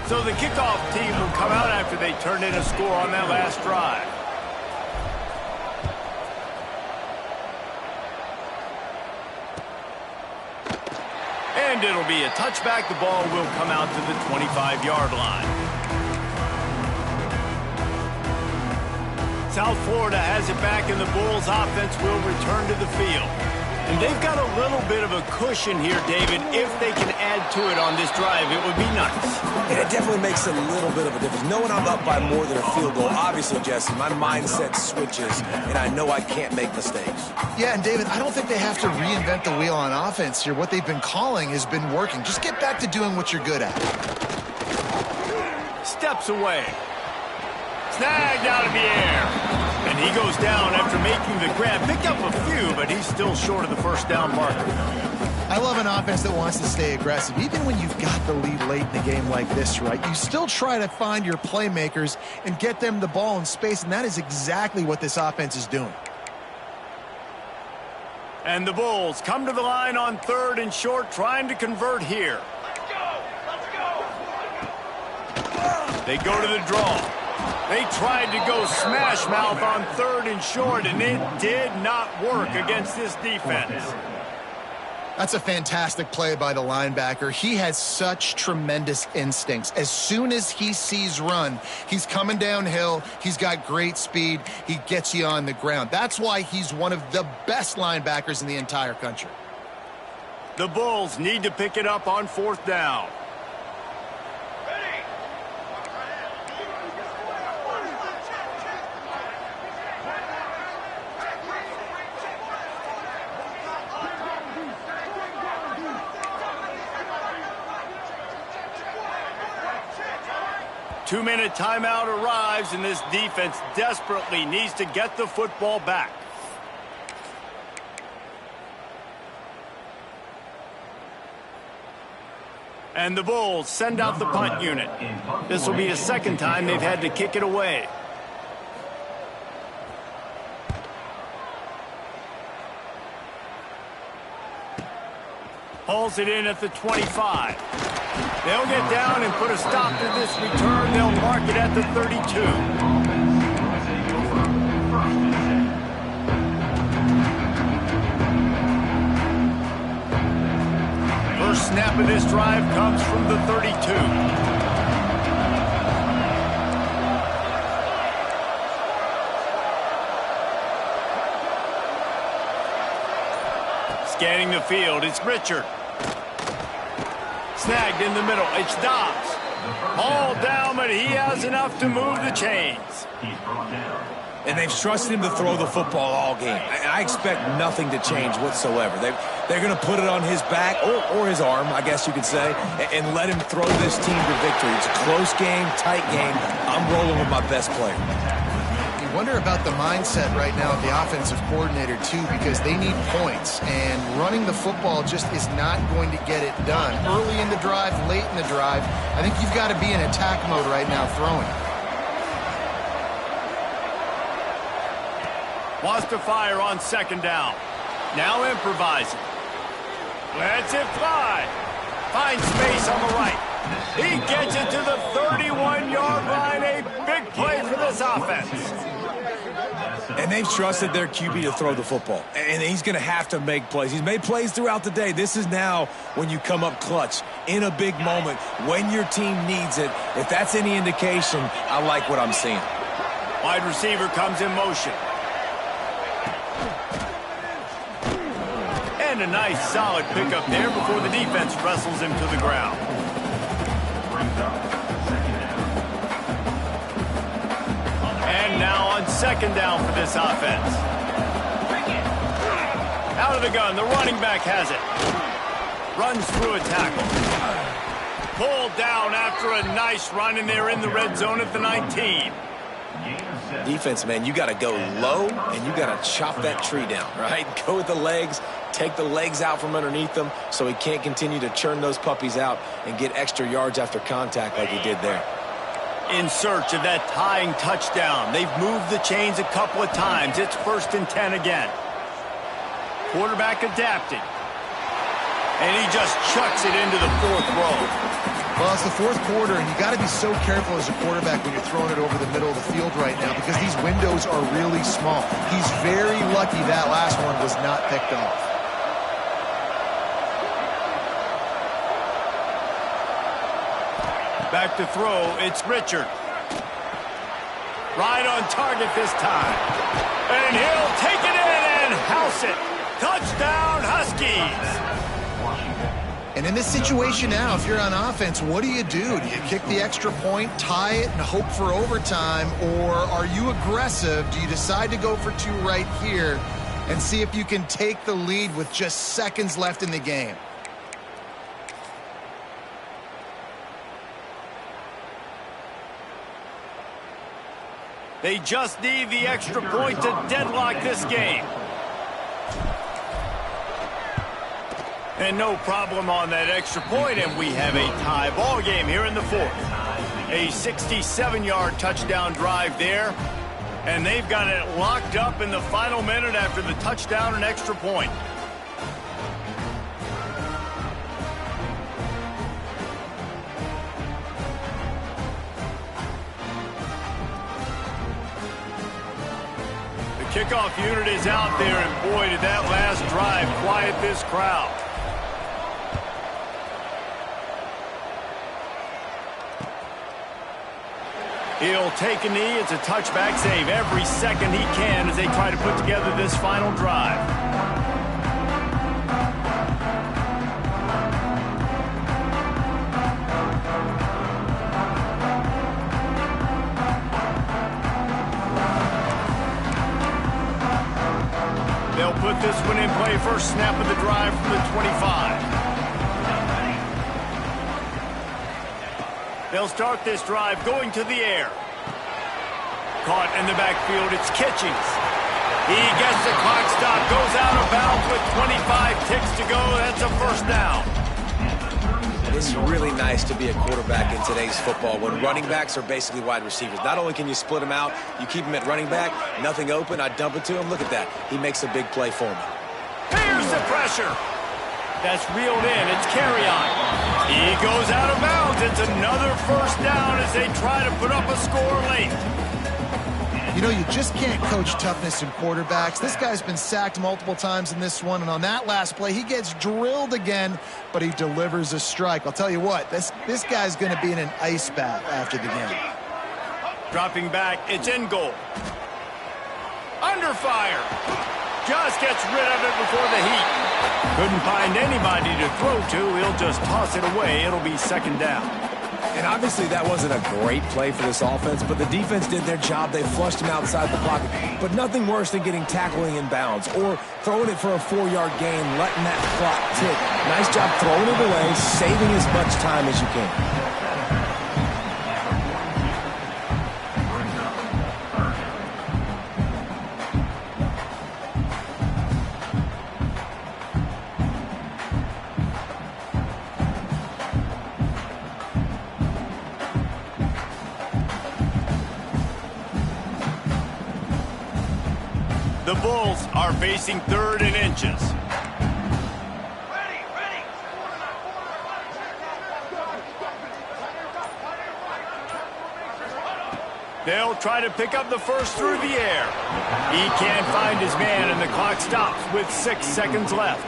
So the kickoff team will come out after they turn in a score on that last drive. And it'll be a touchback. The ball will come out to the 25-yard line. South Florida has it back, and the Bulls offense will return to the field. And they've got a little bit of a cushion here, David. If they can add to it on this drive, it would be nice. And it definitely makes a little bit of a difference. Knowing I'm up by more than a field goal, obviously, Jesse, my mindset switches, and I know I can't make mistakes. Yeah, and David, I don't think they have to reinvent the wheel on offense here. What they've been calling has been working. Just get back to doing what you're good at. Steps away. Snagged out of the air. And he goes down after making the grab. Picked up a few, but he's still short of the first down marker. I love an offense that wants to stay aggressive. Even when you've got the lead late in a game like this, right, you still try to find your playmakers and get them the ball in space, and that is exactly what this offense is doing. And the Bulls come to the line on third and short, trying to convert here. Let's go! Let's go! They go to the draw. They tried to go smash mouth on 3rd and short, and it did not work against this defense. That's a fantastic play by the linebacker. He has such tremendous instincts. As soon as he sees run, he's coming downhill. He's got great speed. He gets you on the ground. That's why he's one of the best linebackers in the entire country. The Bulls need to pick it up on 4th down. 2-minute timeout arrives, and this defense desperately needs to get the football back. And the Bulls send out the punt unit. This will be the second time they've had to kick it away. Hauls it in at the 25. They'll get down and put a stop to this return. They'll mark it at the 32. First snap of this drive comes from the 32. Scanning the field, it's Richard. Snagged in the middle, it's Dobbs. All down, but he has enough to move the chains. And they've trusted him to throw the football all game. I expect nothing to change whatsoever. They're going to put it on his back, or his arm, I guess you could say, and let him throw this team to victory. It's a close game, tight game. I'm rolling with my best player. You wonder about the mindset right now of the offensive coordinator, too, because they need points, and running the football just is not going to get it done. Early in the drive, late in the drive, I think you've got to be in attack mode right now throwing. Wants to fire on 2nd down. Now improvising. Lets it fly. Finds space on the right. He gets it to the 31-yard line. A big play for this offense. And they've trusted their QB to throw the football. And he's going to have to make plays. He's made plays throughout the day. This is now when you come up clutch in a big moment when your team needs it. If that's any indication, I like what I'm seeing. Wide receiver comes in motion. And a nice solid pickup there before the defense wrestles him to the ground. And now on 2nd down for this offense. Out of the gun, the running back has it. Runs through a tackle. Pulled down after a nice run, and they're in the red zone at the 19. Defense, man, you got to go low, and you got to chop that tree down, right? Go with the legs, take the legs out from underneath them so he can't continue to churn those puppies out and get extra yards after contact like he did there. In search of that tying touchdown. They've moved the chains a couple of times. It's 1st and 10 again. Quarterback adapted. And he just chucks it into the 4th row. Well, it's the 4th quarter, and you got to be so careful as a quarterback when you're throwing it over the middle of the field right now because these windows are really small. He's very lucky that last one was not picked off. Back to throw, it's Richard. Right on target this time. And he'll take it in and house it. Touchdown, Huskies. And in this situation now, if you're on offense, what do? Do you kick the extra point, tie it, and hope for overtime, or are you aggressive? Do you decide to go for 2 right here and see if you can take the lead with just seconds left in the game? They just need the extra point to deadlock this game. And no problem on that extra point, and we have a tie ball game here in the 4th. A 67-yard touchdown drive there, and they've got it locked up in the final minute after the touchdown and extra point. kickoff unit is out there, and boy, did that last drive quiet this crowd. He'll take a knee. It's a touchback save every second he can as they try to put together this final drive. They'll put this one in play. First snap of the drive from the 25. They'll start this drive going to the air. Caught in the backfield, it's Kitchings. He gets the clock stop, goes out of bounds with 25 ticks to go. That's a first down. It's really nice to be a quarterback in today's football when running backs are basically wide receivers. Not only can you split them out, you keep them at running back, nothing open, I dump it to him. Look at that. He makes a big play for me. Here's the pressure. That's reeled in. It's Carry-On. He goes out of bounds. It's another first down as they try to put up a score late. You know, you just can't coach toughness in quarterbacks. This guy's been sacked multiple times in this one, and on that last play, he gets drilled again, but he delivers a strike. I'll tell you what, this guy's going to be in an ice bath after the game. Dropping back, it's in goal. Under fire. Just gets rid of it before the heat. Couldn't find anybody to throw to. He'll just toss it away. It'll be second down. And obviously that wasn't a great play for this offense, but the defense did their job. They flushed him outside the pocket. But nothing worse than getting tackling in bounds or throwing it for a 4-yard gain, letting that clock tick. Nice job throwing it away, saving as much time as you can. The Bulls are facing 3rd and inches. They'll try to pick up the first through the air. He can't find his man, and the clock stops with 6 seconds left.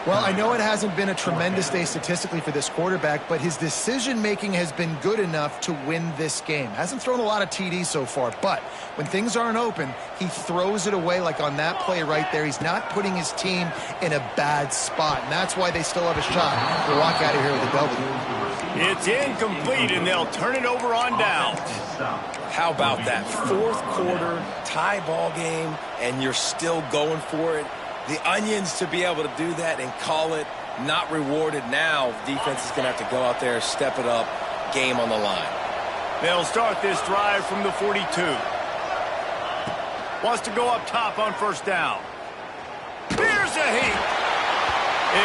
Well, I know it hasn't been a tremendous day statistically for this quarterback, but his decision-making has been good enough to win this game. Hasn't thrown a lot of TDs so far, but when things aren't open, he throws it away like on that play right there. He's not putting his team in a bad spot, and that's why they still have a shot to walk out of here with a W. It's incomplete, and they'll turn it over on downs. How about that? 4th quarter, tie ball game, and you're still going for it. The Onions to be able to do that and call it not rewarded now. Defense is going to have to go out there, step it up, game on the line. They'll start this drive from the 42. Wants to go up top on first down. Here's a heat.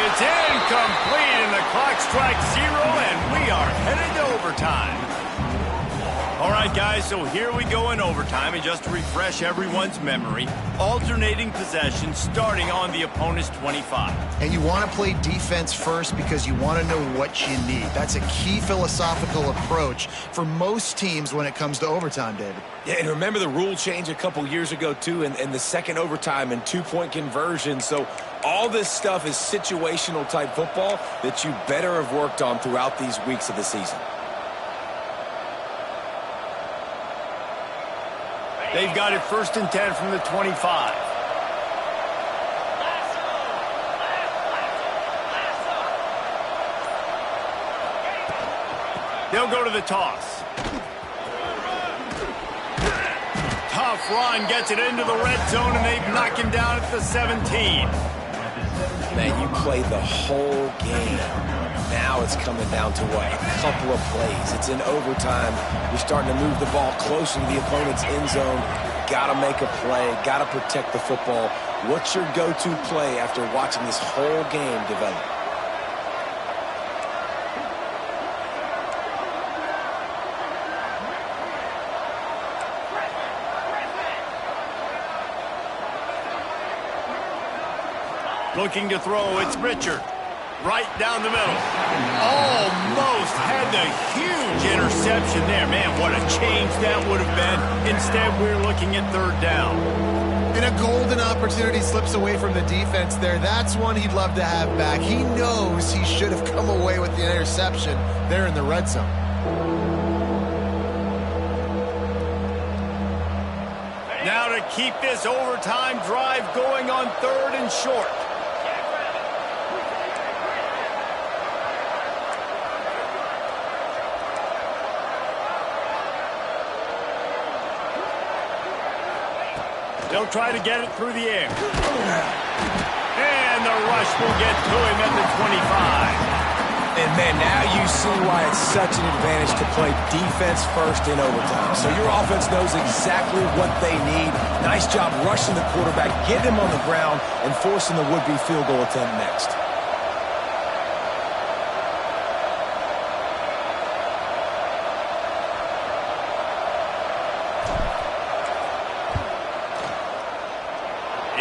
It's incomplete, and the clock strikes 0, and we are headed to overtime. All right, guys, so here we go in overtime, and just to refresh everyone's memory, alternating possession starting on the opponent's 25. And you want to play defense first because you want to know what you need. That's a key philosophical approach for most teams when it comes to overtime, David. Yeah, and remember the rule change a couple years ago, too, and the second overtime and 2-point conversion. So all this stuff is situational type football that you better have worked on throughout these weeks of the season. They've got it 1st and 10 from the 25. They'll go to the toss. Tough run, gets it into the red zone, and they've knocked him down at the 17. Man, you played the whole game. Now it's coming down to what? A couple of plays. It's in overtime. You're starting to move the ball closer to the opponent's end zone. Got to make a play. Got to protect the football. What's your go-to play after watching this whole game develop? Looking to throw, it's Richard. Right down the middle. Almost had the huge interception there. Man, what a change that would have been. Instead, we're looking at 3rd down. And a golden opportunity slips away from the defense there. That's one he'd love to have back. He knows he should have come away with the interception there in the red zone. Now to keep this overtime drive going on 3rd and short. They'll try to get it through the air. And the rush will get to him at the 25. And, man, now you see why it's such an advantage to play defense first in overtime. So your offense knows exactly what they need. Nice job rushing the quarterback, getting him on the ground, and forcing the would-be field goal attempt next.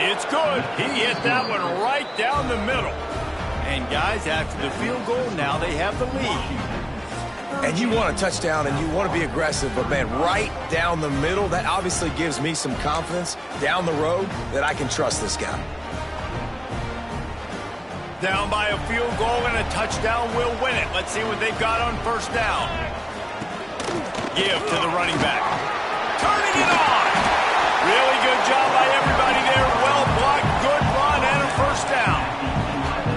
It's good. He hit that one right down the middle. And, guys, after the field goal, now they have the lead. And you want a touchdown and you want to be aggressive, but, man, right down the middle, that obviously gives me some confidence down the road that I can trust this guy. Down by a field goal and a touchdown will win it. Let's see what they've got on 1st down. Give to the running back. Turning it on. Really good job by everybody there. Well blocked, good run, and a 1st down.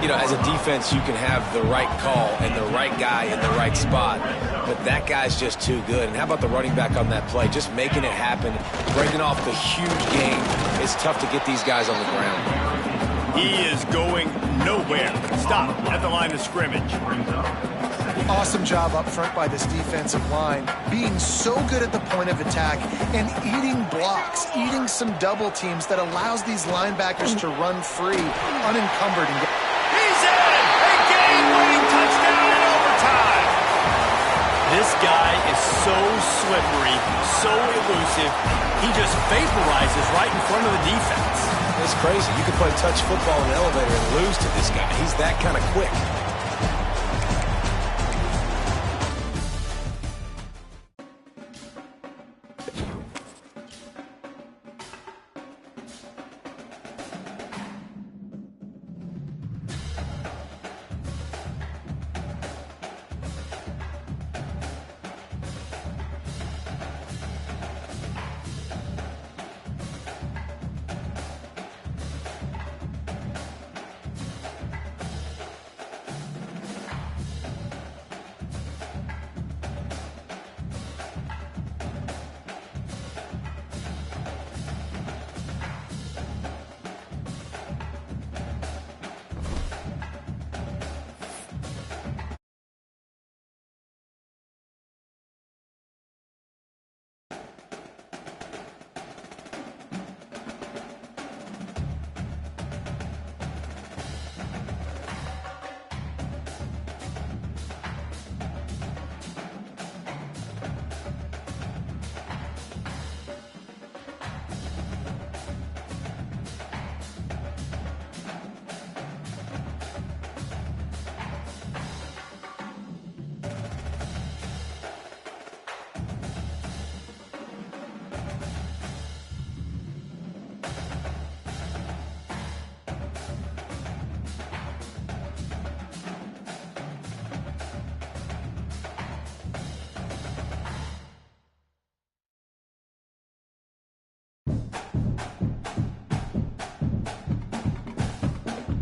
You know, as a defense, you can have the right call and the right guy in the right spot, but that guy's just too good. And how about the running back on that play? Just making it happen, breaking off the huge gain. It's tough to get these guys on the ground. He is going nowhere. Stop at the line of scrimmage. Awesome job up front by this defensive line, being so good at the point of attack and eating blocks, eating some double teams that allows these linebackers to run free, unencumbered. And He's in! A game-winning touchdown in overtime! This guy is so slippery, so elusive, he just vaporizes right in front of the defense. It's crazy. You can play touch football in an elevator and lose to this guy. He's that kind of quick.